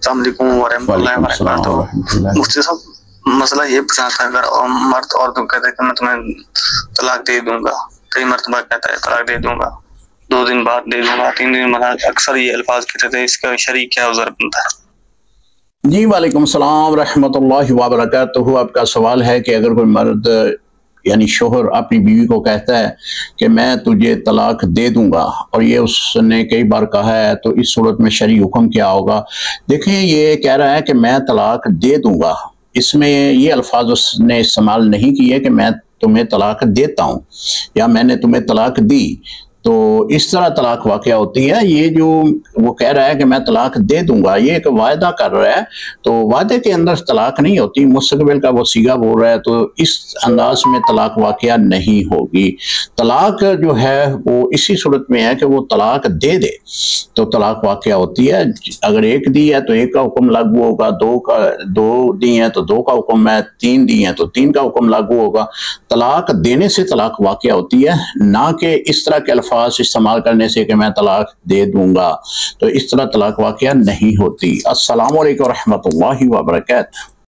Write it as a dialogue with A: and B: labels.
A: السلام علیکم ورحمۃ اللہ وبرکاتہ۔ مفتی صاحب مسئلہ یہ پوچھنا تھا، اگر مرد عورتوں کہتے ہیں کہ میں تمہیں طلاق دے دوں گا، کئی مرتبہ کہتا ہے طلاق دے دوں گا، 2 دن بعد دے دوں گا، 3 دن بعد، اکثر یہ الفاظ کہتے تھے، اس کا شرعی کیا عذر بنتا ہے؟
B: جی وعلیکم السلام ورحمۃ اللہ وبرکاتہ۔ آپ کا سوال ہے کہ اگر کوئی مرد یعنی شوہر اپنی بیوی کو کہتا ہے کہ میں تجھے طلاق دے دوں گا، اور یہ اس نے کئی بار کہا ہے، تو اس صورت میں شرعی حکم کیا ہوگا؟ دیکھیں، یہ کہہ رہا ہے کہ میں طلاق دے دوں گا، اس میں یہ الفاظ اس نے استعمال نہیں کیے کہ میں تمہیں طلاق دیتا ہوں یا میں نے تمہیں طلاق دی، تو اس طرح طلاق واقع ہوتی ہے۔ یہ جو وہ کہہ رہا ہے کہ میں طلاق دے دوں گا، یہ ایک وعدہ کر رہا ہے، تو وعدے کے اندر طلاق نہیں ہوتی، مستقبل کا وہ صیغہ بول رہا ہے، تو اس انداز میں طلاق واقع نہیں ہوگی۔ طلاق جو ہے وہ اسی صورت میں ہے کہ وہ طلاق دے دے تو طلاق واقع ہوتی ہے۔ اگر 1 دی ہے تو 1 کا حکم لاگو ہوگا، 2 دی ہیں تو 2 کا حکم ہے، 3 دی ہیں تو 3 کا حکم لاگو ہوگا۔ طلاق دینے سے طلاق واقع ہوتی ہے، نہ کہ اس طرح کے الفاظ استعمال کرنے سے کہ میں طلاق دے دوں گا، تو اس طرح طلاق واقع نہیں ہوتی۔ السلام علیکم ورحمۃ اللہ وبرکاتہ۔